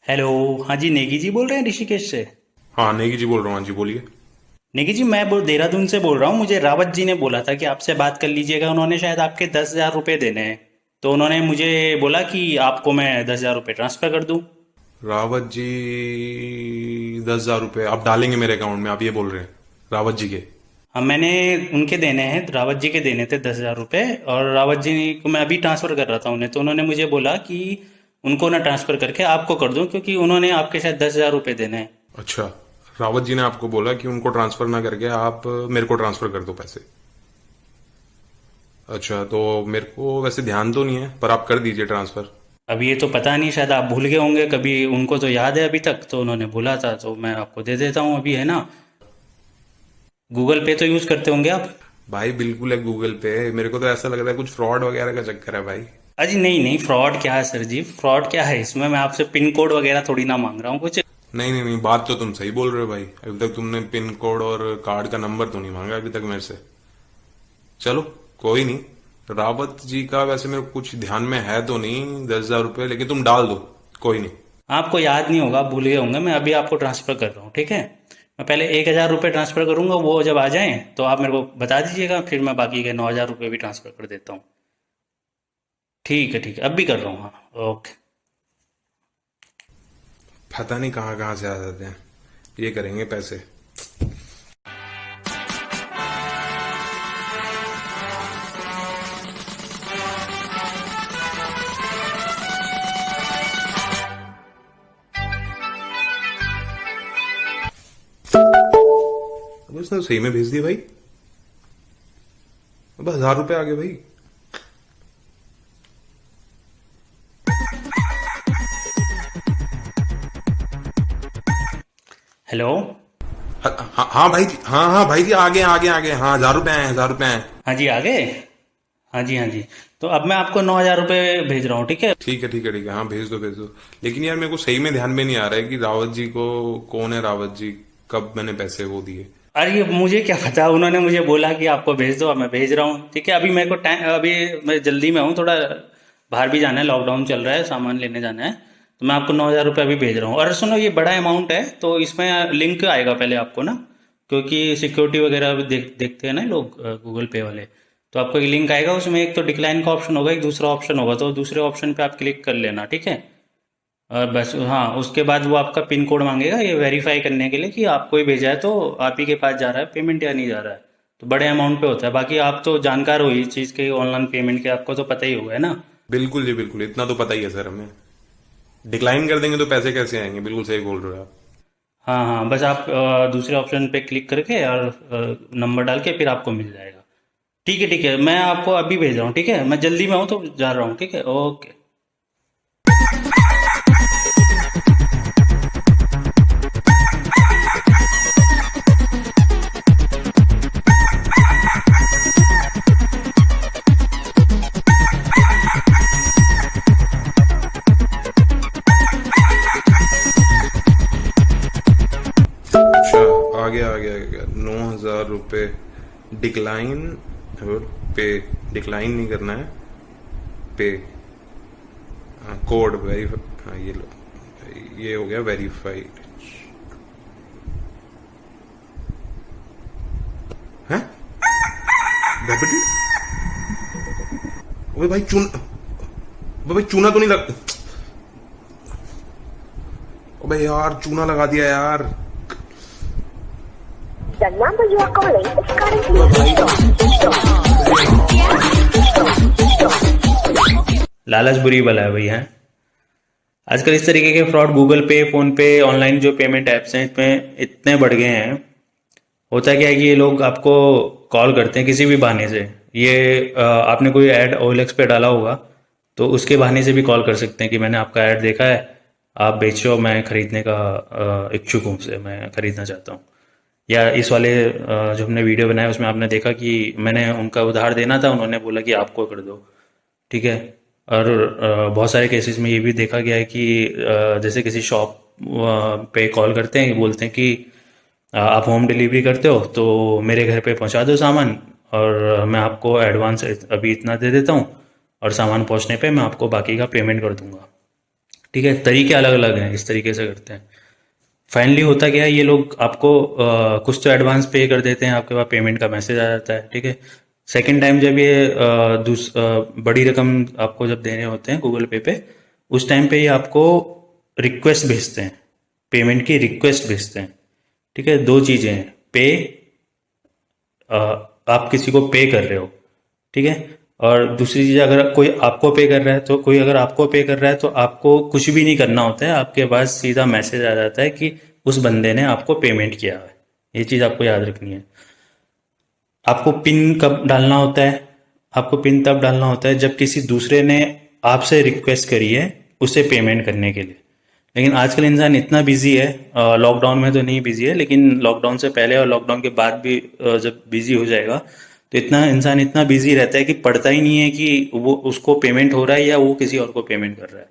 Hello. हाँ जी, नेगी जी बोल रहे हैं ऋषिकेश से। हाँ नेगी जी बोल रहा हूँ। हाँ जी बोलिए। नेगी जी, मैं देहरादून से बोल रहा हूँ। मुझे रावत जी ने बोला था कि आपसे बात कर लीजिएगा। उन्होंने शायद आपके 10,000 रुपये देने हैं, तो उन्होंने मुझे बोला कि आपको मैं 10,000 रुपये ट्रांसफ़र कर दूँ। रावत जी 10,000 रुपये आप डालेंगे मेरे अकाउंट में, आप ये बोल रहे हैं रावत जी के? हाँ, मैंने उनके देने हैं, रावत जी के देने थे 10,000 रुपये। और रावत जी को मैं अभी ट्रांसफ़र कर रहा था उन्हें, तो उन्होंने मुझे बोला कि उनको ना ट्रांसफ़र करके आपको कर दूँ, क्योंकि उन्होंने आपके शायद 10,000 रुपये देने हैं। अच्छा, रावत जी ने आपको बोला कि उनको ट्रांसफर ना करके आप मेरे को ट्रांसफर कर दो पैसे। अच्छा, तो मेरे को वैसे ध्यान तो नहीं है, पर आप कर दीजिए ट्रांसफर। अब ये तो पता नहीं, शायद आप भूल गए होंगे। कभी उनको तो याद है अभी तक, तो उन्होंने बोला था, तो मैं आपको दे देता हूँ अभी, है ना। गूगल पे तो यूज़ करते होंगे आप। भाई बिल्कुल है गूगल पे। मेरे को तो ऐसा लग रहा है कुछ फ्रॉड वगैरह का चक्कर है भाई। अजी नहीं नहीं, फ्रॉड क्या है सर जी, फ्रॉड क्या है इसमें। मैं आपसे पिन कोड वगैरह थोड़ी ना मांग रहा हूँ कुछ। नहीं नहीं नहीं, बात तो तुम सही बोल रहे हो भाई। अभी तक तुमने पिन कोड और कार्ड का नंबर तो नहीं मांगा अभी तक मेरे से। चलो, कोई नहीं। रावत जी का वैसे मेरे को कुछ ध्यान में है तो नहीं 10,000 रुपये, लेकिन तुम डाल दो। कोई नहीं। आपको याद नहीं होगा, भूल गए होंगे। मैं अभी आपको ट्रांसफ़र कर रहा हूँ, ठीक है। मैं पहले 1,000 रुपये ट्रांसफ़र करूँगा, वो जब आ जाएँ तो आप मेरे को बता दीजिएगा, फिर मैं बाकी के 9,000 रुपये भी ट्रांसफ़र कर देता हूँ। ठीक है ठीक है, अब भी कर रहा हूँ, हाँ ओके। पता नहीं कहाँ कहाँ से आ जाते हैं। ये करेंगे पैसे। अब उसने तो सही में भेज दिया भाई। अब 1,000 रुपये आ गए भाई। हेलो। हाँ हाँ हाँ भाई जी, हाँ हाँ भाई जी, आ गए हाँ, 1,000 रुपये आए, 1,000 रुपये आए। हाँ जी, आ गए। हाँ जी हाँ जी। तो अब मैं आपको 9,000 रुपये भेज रहा हूँ, ठीक है। ठीक है ठीक है ठीक है, हाँ भेज दो भेज दो। लेकिन यार मेरे को सही में ध्यान में नहीं आ रहा है कि रावत जी को कौन है रावत जी, कब मैंने पैसे वो दिए। अरे ये मुझे क्या पता, उन्होंने मुझे बोला कि आपको भेज दो, अब मैं भेज रहा हूँ, ठीक है। अभी मेरे को टाइम, अभी मैं जल्दी में हूँ थोड़ा। बाहर भी जाना है, लॉकडाउन चल रहा है, सामान लेने जाना है। तो मैं आपको 9,000 रुपये अभी भेज रहा हूँ। और सुनो, ये बड़ा अमाउंट है, तो इसमें लिंक आएगा पहले आपको ना, क्योंकि सिक्योरिटी वगैरह भी देखते हैं ना लोग, गूगल पे वाले। तो आपको एक लिंक आएगा, उसमें एक तो डिक्लाइन का ऑप्शन होगा, एक दूसरा ऑप्शन होगा, तो दूसरे ऑप्शन पे आप क्लिक कर लेना, ठीक है। और बस हाँ, उसके बाद वो आपका पिन कोड मांगेगा, ये वेरीफाई करने के लिए कि आपको ही भेजा है, तो आप ही के पास जा रहा है पेमेंट या नहीं जा रहा है। तो बड़े अमाउंट पे होता है। बाकी आप तो जानकार हो इस चीज़ के, ऑनलाइन पेमेंट के, आपको तो पता ही होगा, है ना। बिल्कुल जी बिल्कुल, इतना तो पता ही है सर हमें। डिक्लाइन कर देंगे तो पैसे कैसे आएंगे, बिल्कुल सही बोल रहे हो आप। हाँ हाँ, बस आप दूसरे ऑप्शन पे क्लिक करके और नंबर डाल के फिर आपको मिल जाएगा। ठीक है, मैं आपको अभी भेज रहा हूँ, ठीक है। मैं जल्दी में हूँ तो जा रहा हूँ, ठीक है, ओके। अच्छा, आ गया 9,000 रुपये। डिक्लाइन और पे। डिक्लाइन नहीं करना है, पे। हाँ, कोड वेरीफाई, हाँ ये लो। ये हो गया वेरीफाइड। हैं? डेबिटेड? ओए भाई भाई चूना तो नहीं लग। अबे यार चूना लगा दिया यार। The number you are calling is currently ओए भाई। लालच बुरी बला है भाई, है। आजकल इस तरीके के फ्रॉड गूगल पे, फोन पे, ऑनलाइन जो पेमेंट ऐप्स हैं, इसमें इतने बढ़ गए हैं। होता क्या है कि ये लोग आपको कॉल करते हैं किसी भी बहाने से। ये आपने कोई ऐड OLX पे डाला होगा, तो उसके बहाने से भी कॉल कर सकते हैं कि मैंने आपका ऐड देखा है, आप बेच रहे हो, मैं खरीदने का इच्छुक हूँ, से मैं खरीदना चाहता हूँ। या इस वाले जो हमने वीडियो बनाया उसमें आपने देखा कि मैंने उनका उधार देना था, उन्होंने बोला कि आपको कर दो, ठीक है। और बहुत सारे केसेस में ये भी देखा गया है कि जैसे किसी शॉप पे कॉल करते हैं, बोलते हैं कि आप होम डिलीवरी करते हो तो मेरे घर पे पहुंचा दो सामान, और मैं आपको एडवांस अभी इतना दे देता हूँ, और सामान पहुंचने पे मैं आपको बाकी का पेमेंट कर दूंगा। ठीक है, तरीके अलग अलग हैं, इस तरीके से करते हैं। फाइनली होता क्या है, ये लोग आपको कुछ तो एडवांस पे कर देते हैं, आपके पास पेमेंट का मैसेज आ जाता है। ठीक है, सेकंड टाइम जब ये बड़ी रकम आपको जब देने होते हैं गूगल पे पे, उस टाइम पे ये आपको रिक्वेस्ट भेजते हैं, पेमेंट की रिक्वेस्ट भेजते हैं। ठीक है, दो चीज़ें हैं, पे, आप किसी को पे कर रहे हो, ठीक है, और दूसरी चीज़ अगर कोई आपको पे कर रहा है, तो कोई अगर आपको पे कर रहा है तो आपको कुछ भी नहीं करना होता है, आपके पास सीधा मैसेज आ जाता है कि उस बंदे ने आपको पेमेंट किया है। ये चीज़ आपको याद रखनी है। आपको पिन कब डालना होता है? आपको पिन तब डालना होता है जब किसी दूसरे ने आपसे रिक्वेस्ट करी है उसे पेमेंट करने के लिए। लेकिन आजकल इंसान इतना बिजी है, लॉकडाउन में तो नहीं बिजी है, लेकिन लॉकडाउन से पहले और लॉकडाउन के बाद भी जब बिजी हो जाएगा तो इतना इंसान इतना बिजी रहता है कि पढ़ता ही नहीं है कि वो उसको पेमेंट हो रहा है या वो किसी और को पेमेंट कर रहा है।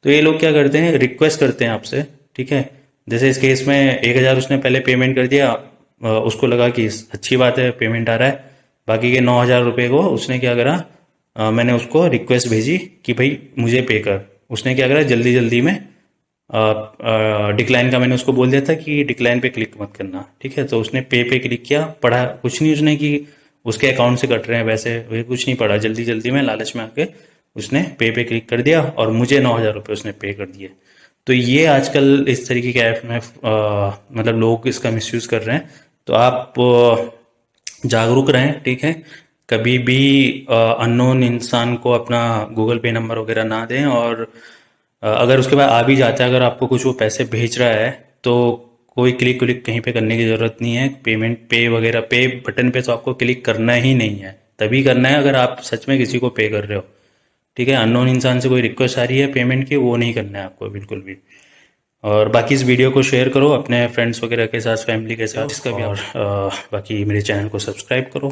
तो ये लोग क्या करते हैं, रिक्वेस्ट करते हैं आपसे। ठीक है, जैसे इस केस में 1,000 उसने पहले पेमेंट कर दिया, उसको लगा कि अच्छी बात है पेमेंट आ रहा है, बाकी के 9,000 रुपये को उसने क्या करा, मैंने उसको रिक्वेस्ट भेजी कि भाई मुझे पे कर। उसने क्या करा, जल्दी जल्दी में डिक्लाइन का मैंने उसको बोल दिया था कि डिक्लाइन पे क्लिक मत करना। ठीक है, तो उसने पे क्लिक किया, पढ़ा कुछ नहीं उसने कि उसके अकाउंट से कट रहे हैं वैसे, वे कुछ नहीं पढ़ा, जल्दी जल्दी में लालच में आके उसने पे क्लिक कर दिया और मुझे 9,000 रुपये उसने पे कर दिए। तो ये आजकल इस तरीके के ऐप में मतलब लोग इसका मिसयूज़ कर रहे हैं। तो आप जागरूक रहें। ठीक है, कभी भी अननोन इंसान को अपना गूगल पे नंबर वगैरह ना दें, और अगर उसके बाद आ भी जाता है, अगर आपको कुछ वो पैसे भेज रहा है तो कोई क्लिक क्लिक कहीं पे करने की ज़रूरत नहीं है। पेमेंट पे वगैरह पे बटन पे तो आपको क्लिक करना ही नहीं है, तभी करना है अगर आप सच में किसी को पे कर रहे हो। ठीक है, अननोन इंसान से कोई रिक्वेस्ट आ रही है पेमेंट की, वो नहीं करना है आपको बिल्कुल भी। और बाकी इस वीडियो को शेयर करो अपने फ्रेंड्स वगैरह के साथ, फैमिली के साथ, इसका भी। और बाकी मेरे चैनल को सब्सक्राइब करो।